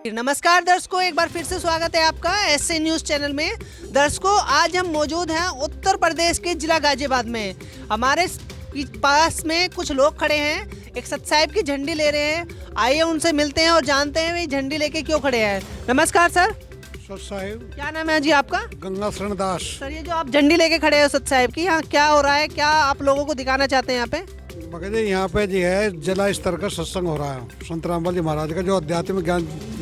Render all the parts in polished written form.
नमस्कार दर्शकों, एक बार फिर से स्वागत है आपका एसए न्यूज चैनल में। दर्शकों, आज हम मौजूद हैं उत्तर प्रदेश के जिला गाजियाबाद में। हमारे पास में कुछ लोग खड़े हैं, एक सत साहिब की झंडी ले रहे हैं। आइए उनसे मिलते हैं और जानते हैं वे झंडी लेके क्यों खड़े हैं। नमस्कार सर। सत साहिब। क्या नाम है जी आपका? गंगा शरण दास। सर, ये जो आप झंडी लेके खड़े हो सत साहिब की, यहाँ क्या हो रहा है, क्या आप लोगों को दिखाना चाहते हैं यहाँ पे? जी यहाँ पे जो है जिला स्तर का सत्संग हो रहा है संत रामपाल जी महाराज का, जो आध्यात्मिक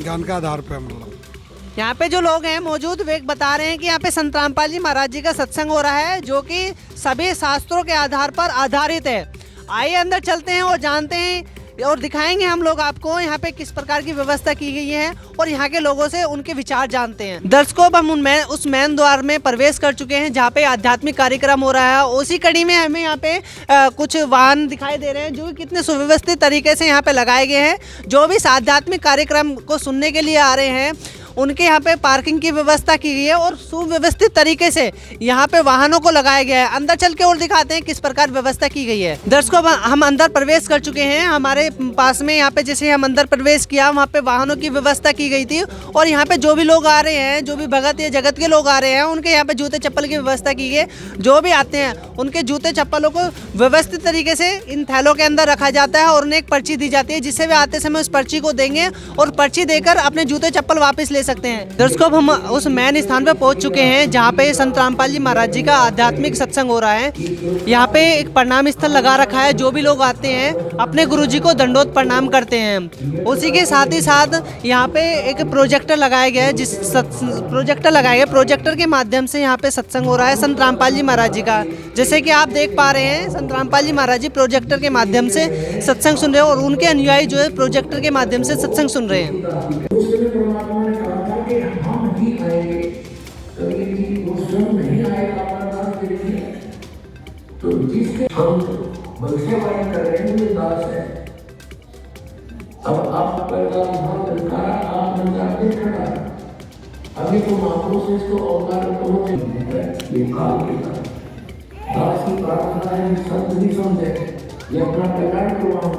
ज्ञान के आधार पे मतलब यहाँ पे जो लोग हैं मौजूद, वे बता रहे हैं कि यहाँ पे संत रामपाल जी महाराज जी का सत्संग हो रहा है, जो कि सभी शास्त्रों के आधार पर आधारित है। आइए अंदर चलते हैं और जानते हैं और दिखाएंगे हम लोग आपको यहाँ पे किस प्रकार की व्यवस्था की गई है और यहाँ के लोगों से उनके विचार जानते हैं। दर्शकों, अब हम उस मेन द्वार में प्रवेश कर चुके हैं जहाँ पे आध्यात्मिक कार्यक्रम हो रहा है। उसी कड़ी में हमें यहाँ पे कुछ वाहन दिखाई दे रहे हैं जो कितने सुव्यवस्थित तरीके से यहाँ पे लगाए गए हैं। जो भी इस आध्यात्मिक कार्यक्रम को सुनने के लिए आ रहे हैं उनके यहाँ पे पार्किंग की व्यवस्था की गई है और सुव्यवस्थित तरीके से यहाँ पे वाहनों को लगाया गया है। अंदर चल के और दिखाते हैं किस प्रकार व्यवस्था की गई है। दर्शकों, हम अंदर प्रवेश कर चुके हैं। हमारे पास में यहाँ पे जैसे हम अंदर प्रवेश किया, वहाँ पे वाहनों की व्यवस्था की गई थी और यहाँ पे जो भी लोग आ रहे हैं, जो भी भगत या जगत के लोग आ रहे हैं, उनके यहाँ पे जूते चप्पल की व्यवस्था की गई। जो भी आते हैं उनके जूते चप्पलों को व्यवस्थित तरीके से इन थैलों के अंदर रखा जाता है और उन्हें एक पर्ची दी जाती है, जिससे वे आते समय उस पर्ची को देंगे और पर्ची देकर अपने जूते चप्पल वापस ले सकते हैं। दर्शकों, हम उस मेन स्थान पर पहुंच चुके हैं जहां पे संत रामपाल जी महाराज जी का आध्यात्मिक सत्संग हो रहा है। यहां पे एक प्रणाम स्थल लगा रखा है। जो भी लोग आते हैं अपने गुरुजी को दंडोत प्रणाम करते हैं। उसी के साथ ही साथ यहां पे एक प्रोजेक्टर लगाया गया है, प्रोजेक्टर के माध्यम से यहाँ पे सत्संग हो रहा है संत रामपाल जी महाराज जी का। जैसे कि आप देख पा रहे हैं, संत रामपाल जी महाराज जी प्रोजेक्टर के माध्यम से सत्संग सुन रहे हैं और उनके अनुयायी जो है प्रोजेक्टर के माध्यम से सत्संग सुन रहे हैं। हम नहीं आएंगे, कभी भी वो स्वयं नहीं आएगा अपना के लिए, तो जिसके हम भविष्यवाणी कर रहे हैं वो दास है। अब आप पैदा आप जाते खड़ा, अभी तो महापुरुष से इसको अवतार पहुंच ये काल के दास की प्रार्थना है, संत भी समझे ये अपना कल्याण करवाओ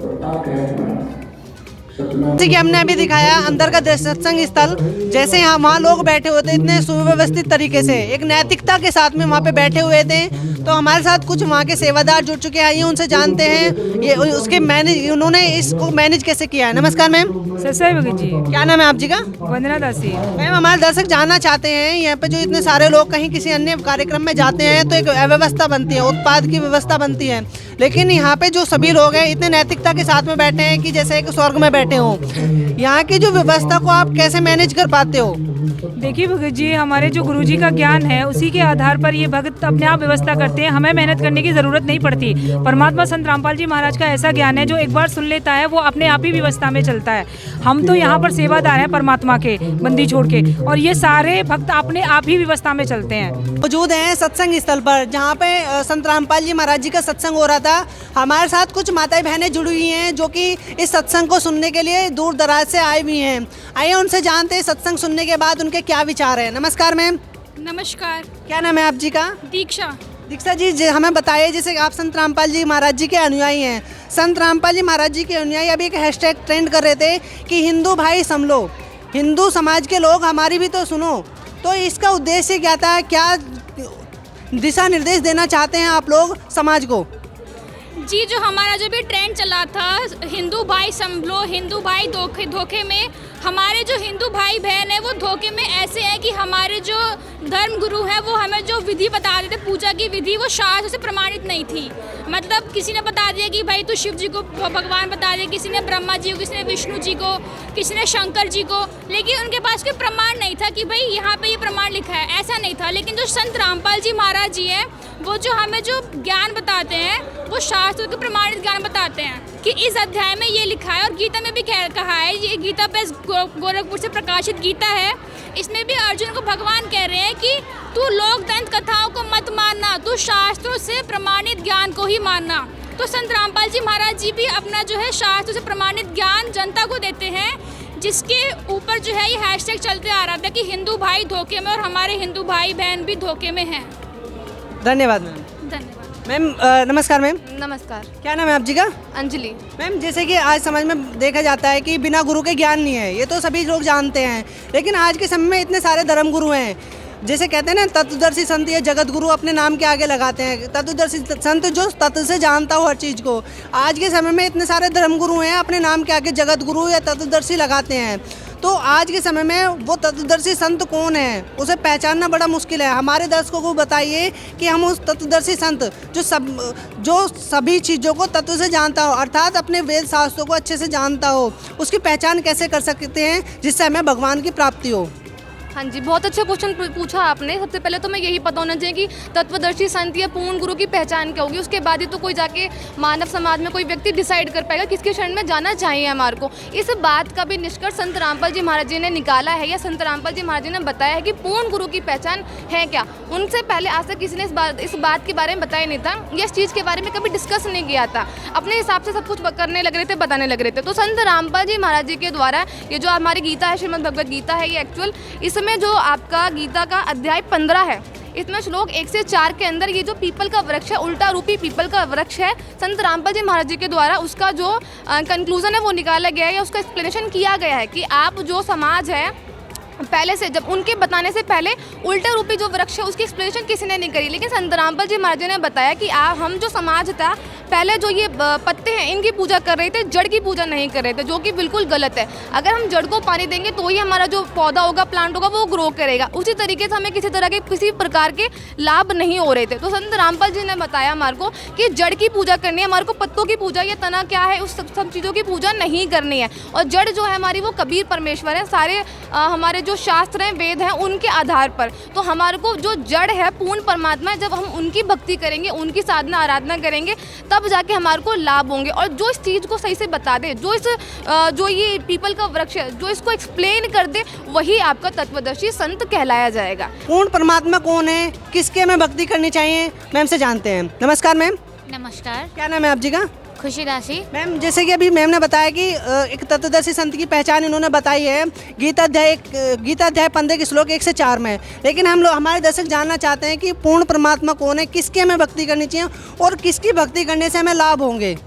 और आप है। जैसे कि हमने अभी दिखाया अंदर का सत्संग स्थल, जैसे यहाँ वहाँ लोग बैठे हुए थे इतने सुव्यवस्थित तरीके से, एक नैतिकता के साथ में वहाँ पे बैठे हुए थे। तो हमारे साथ कुछ वहाँ के सेवादार जुड़ चुके हैं, आइए उनसे जानते हैं ये उसके उन्होंने इसको मैनेज कैसे किया है। नमस्कार मैम। जी। क्या नाम है आप जी का? वंदना दासी। मैम, हमारे दर्शक जानना चाहते हैं, यहाँ पे जो इतने सारे लोग कहीं किसी अन्य कार्यक्रम में जाते हैं तो एक अव्यवस्था बनती है, उत्पाद की व्यवस्था बनती है, लेकिन यहाँ पे जो सभी लोग हैं इतने नैतिकता के साथ में बैठे हैं कि जैसे एक स्वर्ग में बैठे हो। यहाँ की जो व्यवस्था को आप कैसे मैनेज कर पाते हो? देखिए भगत जी, हमारे जो गुरुजी का ज्ञान है उसी के आधार पर ये भगत अपने आप व्यवस्था करते हैं। हमें मेहनत करने की जरूरत नहीं पड़ती। परमात्मा संत रामपाल जी महाराज का ऐसा ज्ञान है जो एक बार सुन लेता है वो अपने आप ही व्यवस्था में चलता है। हम तो यहाँ पर सेवादार हैं परमात्मा के, बंदी छोड़ के, और ये सारे भक्त अपने आप ही व्यवस्था में चलते हैं। मौजूद हैं सत्संग स्थल पर जहाँ पे संत रामपाल जी महाराज जी का सत्संग हो रहा था। हमारे साथ कुछ माताएं बहनें जुड़ी हुई हैं जो कि इस सत्संग को सुनने के लिए दूर दराज से आई हुई हैं। आइए उनसे जानते हैं सत्संग सुनने के बाद उनके क्या विचार हैं। नमस्कार मैम। नमस्कार। क्या नाम है आप जी का? दीक्षा। दीक्षा जी, हमें बताइए, जैसे आप संत रामपाल जी महाराज जी के अनुयायी हैं। संत रामपाल जी महाराज जी के अनुयायी अभी एक हैशटैग ट्रेंड कर रहे थे कि हिंदू भाई समलो, हिंदू समाज के लोग हमारी भी तो सुनो। तो इसका उद्देश्य क्या था, क्या दिशा निर्देश देना चाहते हैं आप लोग समाज को? जी, जो हमारा जो भी ट्रेंड चला था हिंदू भाई संभलो, हिंदू भाई धोखे में, हमारे जो हिंदू भाई बहन है वो धोखे में ऐसे हैं कि हमारे जो धर्म गुरु है वो हमें जो विधि बता देते पूजा की विधि, वो शास्त्र से प्रमाणित नहीं थी। मतलब किसी ने बता दिया कि भाई तू शिव जी को भगवान बता दिया, किसी ने ब्रह्मा जी को, किसी ने विष्णु जी को, किसी ने शंकर जी को, लेकिन उनके पास कोई प्रमाण नहीं था कि भाई यहाँ पे ये प्रमाण लिखा है, ऐसा नहीं था। लेकिन जो संत रामपाल जी महाराज जी हैं वो जो हमें जो ज्ञान बताते हैं वो शास्त्र के प्रमाणित ज्ञान बताते हैं कि इस अध्याय में ये लिखा है, और गीता में भी कहा है, ये गीता पे गोरखपुर से प्रकाशित गीता है, इसमें भी अर्जुन को भगवान कह रहे हैं कि तू लोक दंत कथाओं को मत मानना, तू शास्त्रों से प्रमाणित ज्ञान को ही मानना। तो संत रामपाल जी महाराज जी भी अपना जो है शास्त्रों से प्रमाणित ज्ञान जनता को देते हैं, जिसके ऊपर जो है ये हैशटैग चलते आ रहा था कि हिंदू भाई धोखे में, और हमारे हिंदू भाई बहन भी धोखे में हैं। धन्यवाद मैम। धन्यवाद। मैम नमस्कार मैम, नमस्कार। क्या नाम है आप जी का? अंजलि। मैम जैसे कि आज समाज में देखा जाता है कि बिना गुरु के ज्ञान नहीं है, ये तो सभी लोग जानते हैं, लेकिन आज के समय में इतने सारे धर्म गुरु हैं। जैसे कहते हैं ना तत्वदर्शी संत या जगत गुरु अपने नाम के आगे लगाते हैं। तत्वदर्शी संत जो तत्व से जानता हो हर चीज़ को। आज के समय में इतने सारे धर्म गुरु हैं, अपने नाम के आगे जगत गुरु या तत्वदर्शी लगाते हैं। तो आज के समय में वो तत्वदर्शी संत कौन है, उसे पहचानना बड़ा मुश्किल है। हमारे दर्शकों को बताइए कि हम उस तत्वदर्शी संत जो सभी चीज़ों को तत्व से जानता हो, अर्थात अपने वेद शास्त्रों को अच्छे से जानता हो, उसकी पहचान कैसे कर सकते हैं जिससे हमें भगवान की प्राप्ति हो। हाँ जी, बहुत अच्छा क्वेश्चन पूछा आपने। सबसे पहले तो मैं यही पता होना चाहिए कि तत्वदर्शी संत या पूर्ण गुरु की पहचान क्या होगी। उसके बाद ही तो कोई जाके मानव समाज में कोई व्यक्ति डिसाइड कर पाएगा किसके शरण में जाना चाहिए हमारे को। इस बात का भी निष्कर्ष संत रामपाल जी महाराज जी ने निकाला है, या संत रामपाल जी महाराज जी ने बताया है कि पूर्ण गुरु की पहचान है क्या। उनसे पहले आज तक किसी ने इस बात के बारे में बताया नहीं था, या इस चीज़ के बारे में कभी डिस्कस नहीं किया था। अपने हिसाब से सब कुछ करने लग रहे थे, बताने लग रहे थे। तो संत रामपाल जी महाराज जी के द्वारा ये जो हमारी गीता है, श्रीमद् भगवद गीता है, ये एक्चुअल इसमें जो आपका गीता का अध्याय 15 है, इसमें श्लोक 1 से 4 के अंदर ये जो पीपल का वृक्ष है, उल्टा रूपी पीपल का वृक्ष है, संत रामपाल जी महाराज जी के द्वारा उसका जो कंक्लूजन है वो निकाला गया है, या उसका एक्सप्लेनेशन किया गया है कि आप जो समाज है पहले से, जब उनके बताने से पहले उल्टा रूपी जो वृक्ष है उसकी एक्सप्लेनेशन किसी ने नहीं करी, लेकिन संत रामपाल जी महाराज जी ने बताया कि हम जो समाज था पहले जो ये पत्ते हैं इनकी पूजा कर रहे थे, जड़ की पूजा नहीं कर रहे थे, जो कि बिल्कुल गलत है। अगर हम जड़ को पानी देंगे तो ही हमारा जो पौधा होगा, प्लांट होगा, वो ग्रो करेगा। उसी तरीके से हमें किसी प्रकार के लाभ नहीं हो रहे थे। तो संत रामपाल जी ने बताया हमारे को कि जड़ की पूजा करनी है, हमारे को पत्तों की पूजा या तना क्या है उस सब चीज़ों की पूजा नहीं करनी है। और जड़ जो है हमारी वो कबीर परमेश्वर है, सारे हमारे जो शास्त्र हैं, वेद हैं, उनके आधार पर। तो हमारे को जो जड़ है पूर्ण परमात्मा है, जब हम उनकी भक्ति करेंगे, उनकी साधना आराधना करेंगे, तब जाके हमारे को लाभ होंगे। और जो इस चीज़ को सही से बता दे, जो ये पीपल का वृक्ष है, जो इसको एक्सप्लेन कर दे, वही आपका तत्वदर्शी संत कहलाया जाएगा। पूर्ण परमात्मा कौन है, किसके हमें भक्ति करनी चाहिए, मैम से जानते हैं। नमस्कार मैम। नमस्कार। क्या नाम है आप जी का? खुशी दासी। मैम जैसे कि अभी मैम ने बताया कि एक तत्वदर्शी संत की पहचान इन्होंने बताई है गीता अध्याय 15 के श्लोक 1 से 4 में, लेकिन हमारे दर्शक जानना चाहते हैं कि पूर्ण परमात्मा कौन है, किसकी हमें भक्ति करनी चाहिए और किसकी भक्ति करने से हमें लाभ होंगे।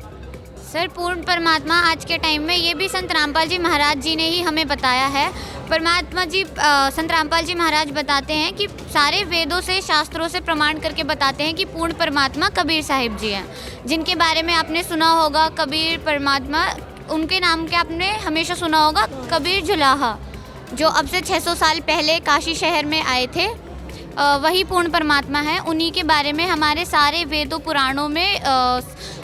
सर, पूर्ण परमात्मा आज के टाइम में ये भी संत रामपाल जी महाराज जी ने ही हमें बताया है। परमात्मा जी संत रामपाल जी महाराज बताते हैं कि सारे वेदों से, शास्त्रों से प्रमाण करके बताते हैं कि पूर्ण परमात्मा कबीर साहिब जी हैं, जिनके बारे में आपने सुना होगा। कबीर परमात्मा, उनके नाम के आपने हमेशा सुना होगा, कबीर जुलाहा, जो अब से 600 साल पहले काशी शहर में आए थे, वही पूर्ण परमात्मा है। उन्हीं के बारे में हमारे सारे वेदों पुराणों में,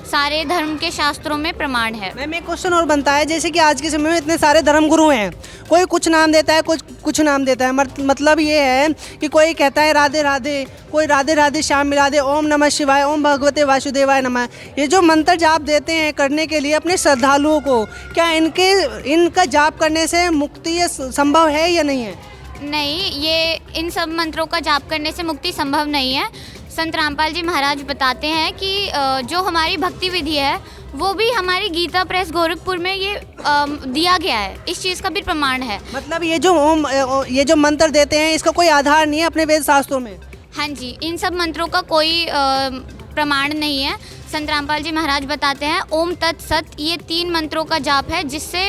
सारे धर्म के शास्त्रों में प्रमाण है। मैम एक क्वेश्चन और बनता है, जैसे कि आज के समय में इतने सारे धर्म गुरु हैं, कोई कुछ नाम देता है, कुछ नाम देता है। मतलब ये है कि कोई कहता है राधे राधे, कोई राधे राधे श्याम मिला दे, ओम नमः शिवाय, ओम भगवते वासुदेवाय नमः। ये जो मंत्र जाप देते हैं करने के लिए अपने श्रद्धालुओं को, क्या इनका जाप करने से मुक्ति संभव है या नहीं है? नहीं, ये इन सब मंत्रों का जाप करने से मुक्ति संभव नहीं है। संत रामपाल जी महाराज बताते हैं कि जो हमारी भक्ति विधि है वो भी हमारी गीता प्रेस गोरखपुर में ये दिया गया है, इस चीज़ का भी प्रमाण है। मतलब ये जो मंत्र देते हैं इसका कोई आधार नहीं है अपने वेद शास्त्रों में? हाँ जी, इन सब मंत्रों का कोई प्रमाण नहीं है। संत रामपाल जी महाराज बताते हैं ओम तत्सत, ये 3 मंत्रों का जाप है, जिससे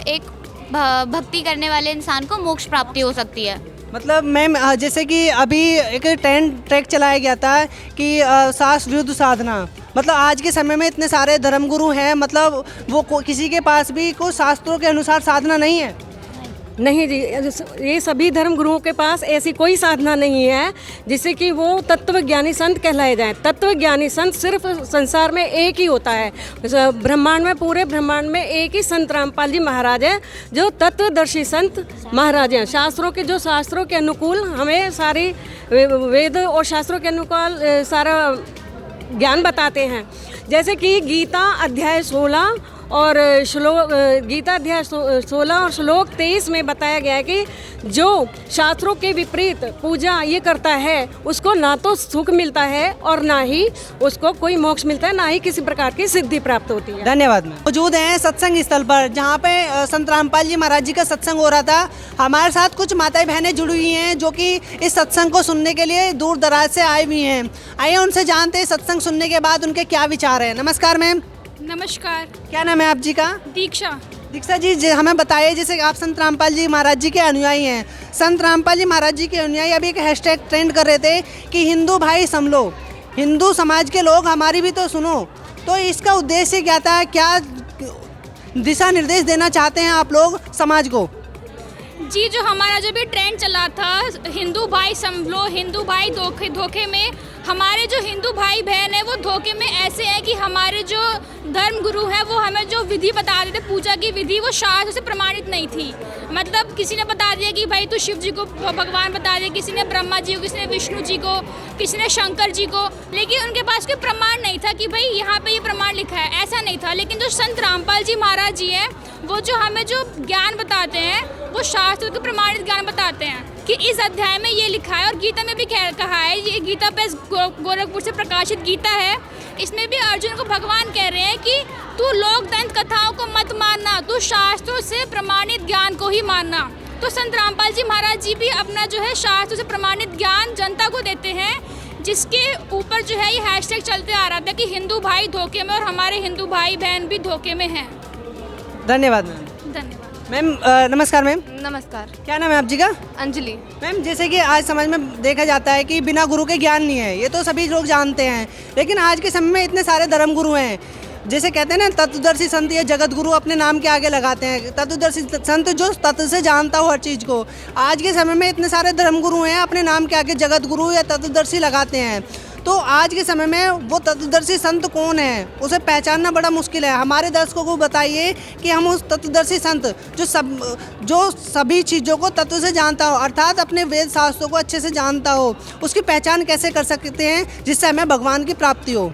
एक भक्ति करने वाले इंसान को मोक्ष प्राप्ति हो सकती है। मतलब मैम जैसे कि अभी एक ट्रैक चलाया गया था कि शास्त्र विरुद्ध साधना, मतलब आज के समय में इतने सारे धर्मगुरु हैं, मतलब वो किसी के पास भी कोई शास्त्रों के अनुसार साधना नहीं है। नहीं जी, ये सभी धर्म गुरुओं के पास ऐसी कोई साधना नहीं है जिससे कि वो तत्वज्ञानी संत कहलाए जाएं। तत्वज्ञानी संत सिर्फ संसार में एक ही होता है, ब्रह्मांड में, पूरे ब्रह्मांड में एक ही संत रामपाल जी महाराज हैं जो तत्वदर्शी संत महाराज हैं। शास्त्रों के अनुकूल हमें सारी वेद और शास्त्रों के अनुकूल सारा ज्ञान बताते हैं। जैसे कि गीता अध्याय 16 और श्लोक गीता अध्याय 16 और श्लोक 23 में बताया गया है कि जो शास्त्रों के विपरीत पूजा ये करता है उसको ना तो सुख मिलता है और ना ही उसको कोई मोक्ष मिलता है, ना ही किसी प्रकार की सिद्धि प्राप्त होती है। धन्यवाद मैम। मौजूद हैं सत्संग स्थल पर जहाँ पे संत रामपाल जी महाराज जी का सत्संग हो रहा था। हमारे साथ कुछ माताएं बहनें जुड़ी हुई हैं जो कि इस सत्संग को सुनने के लिए दूर दराज से आई हुई हैं। आइए उनसे जानते हैं सत्संग सुनने के बाद उनके क्या विचार हैं। नमस्कार मैम। नमस्कार। क्या नाम है आप जी का? दीक्षा। दीक्षा जी हमें बताइए, जैसे आप संत रामपाल जी महाराज जी के अनुयायी हैं, संत रामपाल जी महाराज जी के अनुयायी अभी एक हैशटैग ट्रेंड कर रहे थे कि हिंदू भाई संभलो, हिंदू समाज के लोग हमारी भी तो सुनो। तो इसका उद्देश्य क्या था, क्या दिशा निर्देश देना चाहते हैं आप लोग समाज को? जी, जो हमारा जो भी ट्रेंड चला था हिंदू भाई संभलो, हिंदू भाई धोखे में, हमारे जो हिंदू भाई बहन है वो धोखे में ऐसे है कि हमारे जो धर्म गुरु हैं वो हमें जो विधि बता देते, पूजा की विधि, वो शास्त्र से प्रमाणित नहीं थी। मतलब किसी ने बता दिया कि भाई तू शिव जी को भगवान बता दिया, किसी ने ब्रह्मा जी को, किसी ने विष्णु जी को, किसी ने शंकर जी को, लेकिन उनके पास कोई प्रमाण नहीं था कि भाई यहाँ पे ये प्रमाण लिखा है, ऐसा नहीं था। लेकिन जो संत रामपाल जी महाराज जी हैं वो जो हमें जो ज्ञान बताते हैं वो शास्त्र के प्रमाणित ज्ञान बताते हैं कि इस अध्याय में ये लिखा है। और गीता में भी कहा है, ये गीता पे गोरखपुर से प्रकाशित गीता है, इसमें भी अर्जुन को भगवान कह रहे हैं कि तू लोक दंत कथाओं को मत मानना, तू शास्त्रों से प्रमाणित ज्ञान को ही मानना। तो संत रामपाल जी महाराज जी भी अपना जो है शास्त्रों से प्रमाणित ज्ञान जनता को देते हैं, जिसके ऊपर जो है ये हैशटैग चलते आ रहा था कि हिंदू भाई धोखे में और हमारे हिंदू भाई बहन भी धोखे में हैं। धन्यवाद मैम। धन्यवाद मैम। नमस्कार मैम। नमस्कार। क्या नाम है आप जी का? अंजलि। मैम, जैसे कि आज समाज में देखा जाता है कि बिना गुरु के ज्ञान नहीं है, ये तो सभी लोग जानते हैं, लेकिन आज के समय में इतने सारे धर्म गुरु हैं। जैसे कहते हैं ना, तत्वदर्शी संत या जगत गुरु अपने नाम के आगे लगाते हैं। तत्वदर्शी संत जो तत्व से जानता हो हर चीज़ को। आज के समय में इतने सारे धर्म गुरु हैं, अपने नाम के आगे जगत गुरु या तत्वदर्शी लगाते हैं। तो आज के समय में वो तत्वदर्शी संत कौन है, उसे पहचानना बड़ा मुश्किल है। हमारे दर्शकों को बताइए कि हम उस तत्वदर्शी संत जो सभी चीज़ों को तत्व से जानता हो, अर्थात अपने वेद शास्त्रों को अच्छे से जानता हो, उसकी पहचान कैसे कर सकते हैं जिससे हमें भगवान की प्राप्ति हो?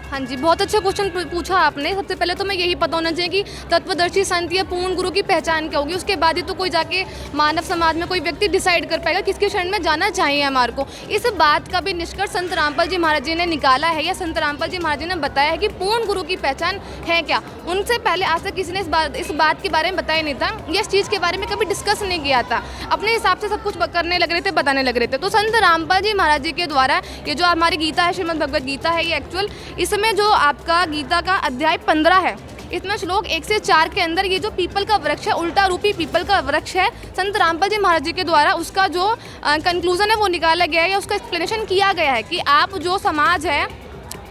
हाँ जी, बहुत अच्छा क्वेश्चन पूछा आपने। सबसे पहले तो मैं यही पता होना चाहिए कि तत्वदर्शी संत या पूर्ण गुरु की पहचान क्या होगी। उसके बाद ही तो कोई जाके मानव समाज में कोई व्यक्ति डिसाइड कर पाएगा किसके शरण में जाना चाहिए हमारे को। इस बात का भी निष्कर्ष संत रामपाल जी महाराज जी ने निकाला है, या संत रामपाल जी महाराज जी ने बताया है कि पूर्ण गुरु की पहचान है क्या। उनसे पहले आज तक किसी ने इस बात के बारे में बताया नहीं था, या इस चीज़ के बारे में कभी डिस्कस नहीं किया था। अपने हिसाब से सब कुछ करने लग रहे थे, बताने लग रहे थे। तो संत रामपाल जी महाराज जी के द्वारा ये जो हमारी गीता है, श्रीमद् भगवत गीता है, ये एक्चुअल इसमें जो आपका गीता का अध्याय 15 है, इसमें श्लोक 1 से 4 के अंदर ये जो पीपल का वृक्ष है, उल्टा रूपी पीपल का वृक्ष है, संत रामपाल जी महाराज जी के द्वारा उसका जो कंक्लूजन है वो निकाला गया है, या उसका एक्सप्लेनेशन किया गया है कि आप जो समाज है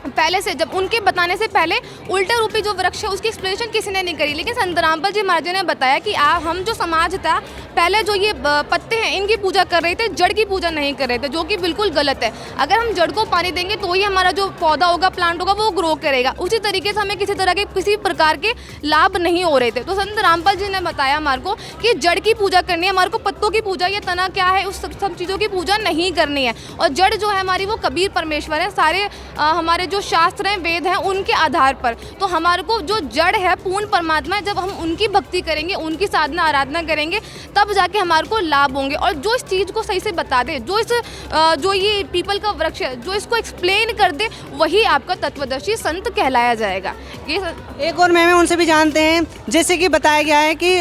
पहले से, जब उनके बताने से पहले उल्टा रूपी जो वृक्ष है उसकी एक्सप्लेनेशन किसी ने नहीं करी। लेकिन संत रामपाल जी महाराज जी ने बताया कि हम जो समाज था पहले जो ये पत्ते हैं इनकी पूजा कर रहे थे, जड़ की पूजा नहीं कर रहे थे, जो कि बिल्कुल गलत है। अगर हम जड़ को पानी देंगे तो ही हमारा जो पौधा होगा, प्लांट होगा, वो ग्रो करेगा। उसी तरीके से हमें किसी तरह के किसी प्रकार के लाभ नहीं हो रहे थे। तो संत रामपाल जी ने बताया हमारे को कि जड़ की पूजा करनी है, हमारे को पत्तों की पूजा या तना क्या है उस सब चीज़ों की पूजा नहीं करनी है। और जड़ जो है हमारी वो कबीर परमेश्वर है, सारे हमारे जो शास्त्र हैं, वेद हैं, उनके आधार पर। तो हमारे को जो जड़ है पूर्ण परमात्मा है, जब हम उनकी भक्ति करेंगे, उनकी साधना आराधना करेंगे, तब जाके हमारे को लाभ होंगे। और जो इस चीज़ को सही से बता दे, जो ये पीपल का वृक्ष है, जो इसको एक्सप्लेन कर दे, वही आपका तत्वदर्शी संत कहलाया जाएगा। ये एक और मैम उनसे भी जानते हैं, जैसे कि बताया गया है कि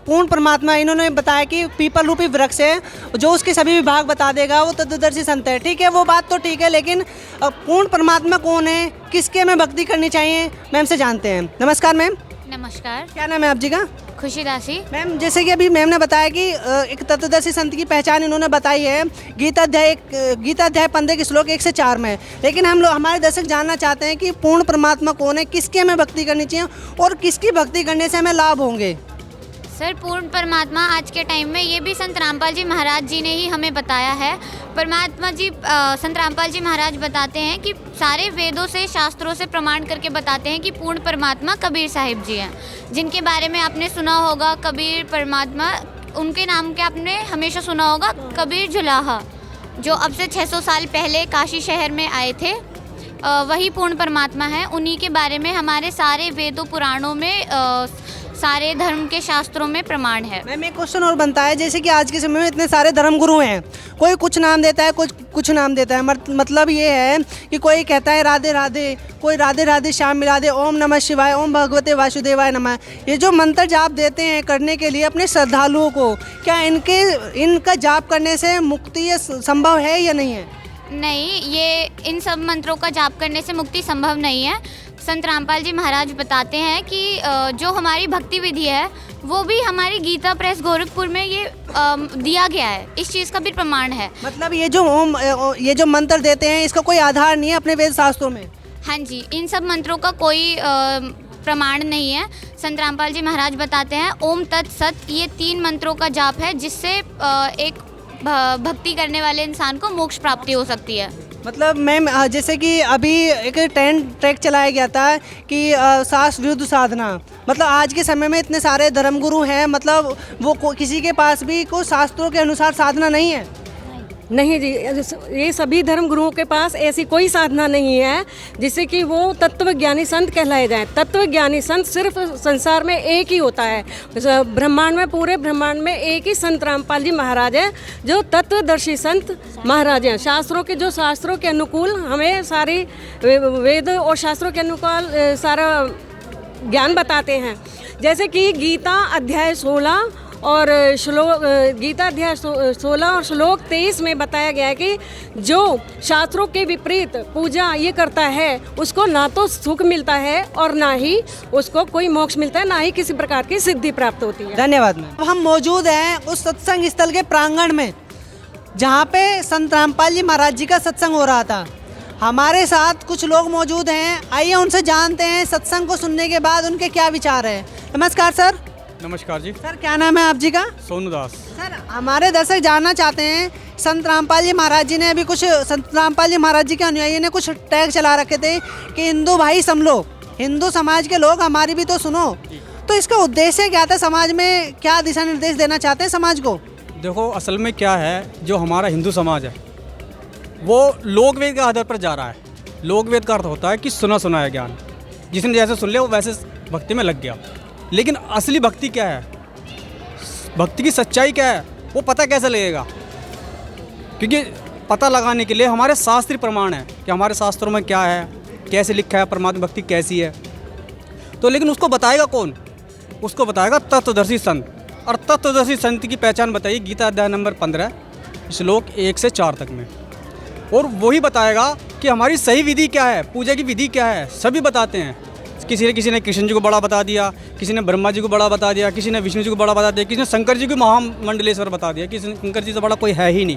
पूर्ण परमात्मा, इन्होंने बताया कि पीपल रूपी वृक्ष है, जो उसके सभी विभाग बता देगा वो तत्वदर्शी संत है। ठीक है, वो बात तो ठीक है, लेकिन पूर्ण परमात्मा कौन है, किसके हमें भक्ति करनी चाहिए, मैम से जानते हैं। नमस्कार मैम। नमस्कार। क्या नाम है आप जी का? खुशी दासी। मैम, जैसे कि अभी मैम ने बताया कि एक तत्वदर्शी संत की पहचान इन्होंने बताई है गीता अध्याय 15 के श्लोक 1 से 4 में, लेकिन हम लोग, हमारे दर्शक जानना चाहते हैं कि पूर्ण परमात्मा कौन है, किसकी हमें भक्ति करनी चाहिए और किसकी भक्ति करने से हमें लाभ होंगे? सर, पूर्ण परमात्मा आज के टाइम में ये भी संत रामपाल जी महाराज जी ने ही हमें बताया है। परमात्मा जी संत रामपाल जी महाराज बताते हैं कि सारे वेदों से, शास्त्रों से प्रमाण करके बताते हैं कि पूर्ण परमात्मा कबीर साहिब जी हैं, जिनके बारे में आपने सुना होगा। कबीर परमात्मा, उनके नाम के आपने हमेशा सुना होगा, कबीर जुलाहा, जो अब से 600 साल पहले काशी शहर में आए थे। वही पूर्ण परमात्मा है। उन्हीं के बारे में हमारे सारे वेदों पुराणों में सारे धर्म के शास्त्रों में प्रमाण है। मैम एक क्वेश्चन और बनता है, जैसे कि आज के समय में इतने सारे धर्म गुरु हैं, कोई कुछ नाम देता है, कुछ नाम देता है। मतलब ये है कि कोई कहता है राधे राधे, कोई राधे राधे श्याम मिला दे, ओम नमः शिवाय, ओम भगवते वासुदेवाय नमः। ये जो मंत्र जाप देते हैं करने के लिए अपने श्रद्धालुओं को, क्या इनका जाप करने से मुक्ति संभव है या नहीं है? नहीं, ये इन सब मंत्रों का जाप करने से मुक्ति संभव नहीं है। संत रामपाल जी महाराज बताते हैं कि जो हमारी भक्ति विधि है वो भी हमारी गीता प्रेस गोरखपुर में ये दिया गया है, इस चीज़ का भी प्रमाण है। मतलब ये जो मंत्र देते हैं इसका कोई आधार नहीं है अपने वेद शास्त्रों में? हाँ जी, इन सब मंत्रों का कोई प्रमाण नहीं है। संत रामपाल जी महाराज बताते हैं ओम तत्सत, ये 3 मंत्रों का जाप है जिससे एक भक्ति करने वाले इंसान को मोक्ष प्राप्ति हो सकती है। मतलब मैम जैसे कि अभी एक ट्रैक चलाया गया था कि शास्त्र विरुद्ध साधना, मतलब आज के समय में इतने सारे धर्मगुरु हैं, मतलब वो किसी के पास भी कोई शास्त्रों के अनुसार साधना नहीं है? नहीं जी, ये सभी धर्म गुरुओं के पास ऐसी कोई साधना नहीं है जिससे कि वो तत्वज्ञानी संत कहलाए जाएं। तत्वज्ञानी संत सिर्फ संसार में एक ही होता है, ब्रह्मांड में, पूरे ब्रह्मांड में एक ही संत रामपाल जी महाराज हैं जो तत्वदर्शी संत महाराज हैं। शास्त्रों के अनुकूल हमें सारी वेद और शास्त्रों के अनुकूल सारा ज्ञान बताते हैं। जैसे कि गीता अध्याय 16 और गीता अध्याय 16 और श्लोक 23 में बताया गया है कि जो शास्त्रों के विपरीत पूजा ये करता है उसको ना तो सुख मिलता है और ना ही उसको कोई मोक्ष मिलता है, ना ही किसी प्रकार की सिद्धि प्राप्त होती है। धन्यवाद मैम। अब हम मौजूद हैं उस सत्संग स्थल के प्रांगण में जहाँ पे संत रामपाल जी महाराज जी का सत्संग हो रहा था। हमारे साथ कुछ लोग मौजूद हैं, आइए उनसे जानते हैं सत्संग को सुनने के बाद उनके क्या विचार है। नमस्कार सर। नमस्कार जी। सर क्या नाम है आप जी का? सोनू दास। सर हमारे दर्शक जानना चाहते हैं, संत रामपाल जी महाराज जी ने अभी संत रामपाल जी महाराज जी के अनुयायी ने कुछ टैग चला रखे थे कि हिंदू भाई समलो, हिंदू समाज के लोग हमारी भी तो सुनो। तो इसका उद्देश्य क्या था? समाज में क्या दिशा निर्देश देना चाहते हैं समाज को? देखो असल में क्या है, जो हमारा हिंदू समाज है वो लोकवेद के आधार पर जा रहा है। लोकवेद का अर्थ होता है कि सुना सुनाया ज्ञान, जिसने जैसे सुन लिया वो वैसे भक्ति में लग गया। लेकिन असली भक्ति क्या है, भक्ति की सच्चाई क्या है, वो पता कैसे लगेगा? क्योंकि पता लगाने के लिए हमारे शास्त्रीय प्रमाण है कि हमारे शास्त्रों में क्या है, कैसे लिखा है, परमात्मा भक्ति कैसी है। तो लेकिन उसको बताएगा कौन? उसको बताएगा तत्वदर्शी संत। और तत्वदर्शी संत की पहचान बताइए गीता अध्याय नंबर 15 श्लोक 1 से 4 तक में। और वही बताएगा कि हमारी सही विधि क्या है, पूजा की विधि क्या है, सभी बताते हैं। किसी ने कृष्ण जी को बड़ा बता दिया, किसी ने ब्रह्मा जी को बड़ा बता दिया, किसी ने विष्णु जी को बड़ा बता दिया, किसी ने शंकर जी को महामंडलेश्वर बता दिया, किसी ने शंकर जी से बड़ा कोई है ही नहीं।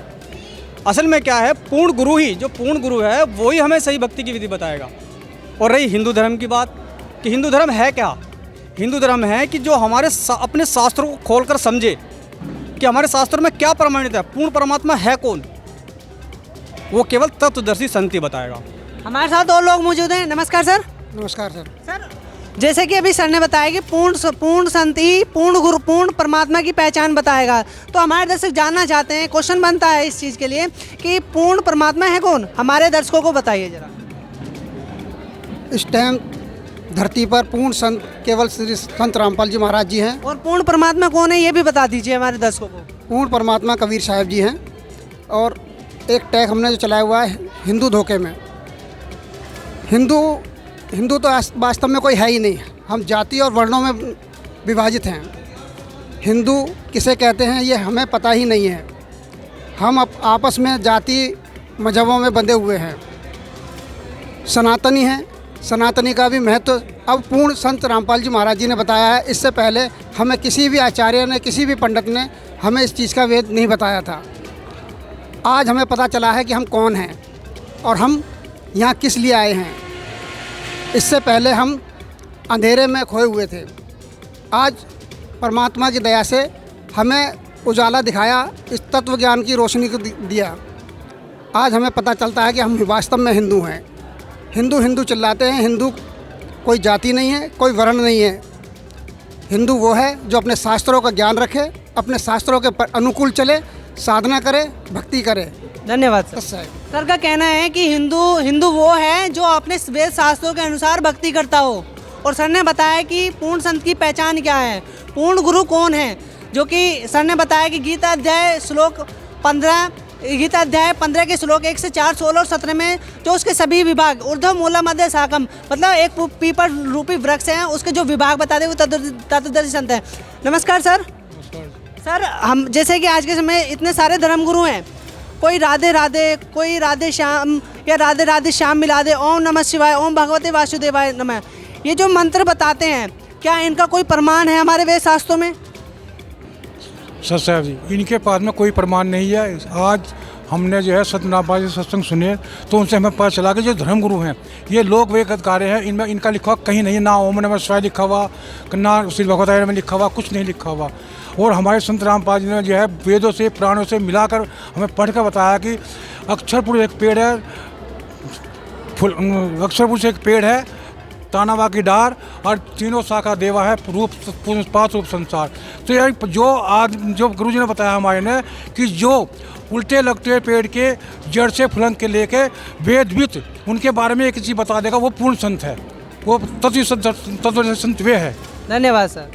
असल में क्या है, पूर्ण गुरु ही, जो पूर्ण गुरु है वही हमें सही भक्ति की विधि बताएगा। और रही हिंदू धर्म की बात, कि हिंदू धर्म है क्या? हिंदू धर्म है कि जो हमारे अपने शास्त्रों को खोलकर समझे कि हमारे शास्त्रों में क्या प्रमाणित है, पूर्ण परमात्मा है कौन, वो केवल तत्वदर्शी संत ही बताएगा। हमारे साथ और लोग मौजूद हैं। नमस्कार सर। नमस्कार सर। सर जैसे कि अभी सर ने बताया कि पूर्ण संत ही पूर्ण गुरु, पूर्ण परमात्मा की पहचान बताएगा, तो हमारे दर्शक जानना चाहते हैं, क्वेश्चन बनता है इस चीज़ के लिए कि पूर्ण परमात्मा है कौन? हमारे दर्शकों को बताइए जरा। इस टाइम धरती पर पूर्ण संत केवल श्री संत रामपाल जी महाराज जी हैं। और पूर्ण परमात्मा कौन है ये भी बता दीजिए हमारे दर्शकों को। पूर्ण परमात्मा कबीर साहब जी हैं। और एक टैग हमने जो चलाया हुआ है हिंदू धोखे में। हिंदू तो वास्तव में कोई है ही नहीं, हम जाति और वर्णों में विभाजित हैं। हिंदू किसे कहते हैं ये हमें पता ही नहीं है। हम आपस में जाति मजहबों में बंधे हुए हैं। सनातनी हैं, सनातनी का भी महत्व अब पूर्ण संत रामपाल जी महाराज जी ने बताया है। इससे पहले हमें किसी भी आचार्य ने, किसी भी पंडित ने हमें इस चीज़ का वेद नहीं बताया था। आज हमें पता चला है कि हम कौन हैं और हम यहाँ किस लिए आए हैं। इससे पहले हम अंधेरे में खोए हुए थे। आज परमात्मा की दया से हमें उजाला दिखाया, इस तत्व ज्ञान की रोशनी को दिया। आज हमें पता चलता है कि हम वास्तव में हिंदू हैं। हिंदू हिंदू चिल्लाते हैं, हिंदू कोई जाति नहीं है, कोई वर्ण नहीं है। हिंदू वो है जो अपने शास्त्रों का ज्ञान रखे, अपने शास्त्रों के अनुकूल चले, साधना करे, भक्ति करे। धन्यवाद सर। सर का कहना है कि हिंदू वो है जो अपने वेद शास्त्रों के अनुसार भक्ति करता हो। और सर ने बताया कि पूर्ण संत की पहचान क्या है, पूर्ण गुरु कौन है, जो कि सर ने बताया कि गीता अध्याय 15 के श्लोक 1 से 4, 16 और 17 में जो उसके सभी विभाग ऊर्ध्व मूला मध्य शाकम, मतलब एक पीपल रूपी वृक्ष हैं, उसके जो विभाग बता दे वो तत्वदर्शी संत हैं। नमस्कार सर। सर हम जैसे कि आज के समय इतने सारे धर्मगुरु हैं, कोई राधे राधे, कोई राधे श्याम या राधे राधे श्याम मिला दे, ओम नमः शिवाय, ओम भगवते वासुदेवाय नमः, ये जो मंत्र बताते हैं क्या इनका कोई प्रमाण है हमारे वेद शास्त्रों में? सर साहब जी, इनके पास में कोई प्रमाण नहीं है। आज हमने जो है सत्यनारायण पाल जी सत्संग सुने तो उनसे हमें पता चला कि जो धर्मगुरु हैं ये लोक वेद कार्य हैं, इनमें इनका लिखा हुआ कहीं नहीं, ना ओम नमः शिवाय लिखा हुआ, ना श्री भगवत में लिखा हुआ, कुछ नहीं लिखा हुआ। और हमारे संत रामपाल जी ने जो है वेदों से पुराणों से मिलाकर हमें पढ़कर बताया कि अक्षरपुर एक पेड़ है, अक्षरपुर से एक पेड़ है, तानावा की डार और तीनों शाखा देवा है, रूप 5 रूप संसार। तो यार जो गुरु जी ने बताया हमारे ने कि जो उल्टे लगते पेड़ के जड़ से फुलंग के लेके वेदवित उनके बारे में एक चीज़ बता देगा, वो पूर्ण संत है, वो तत्व संत वे है। धन्यवाद सर।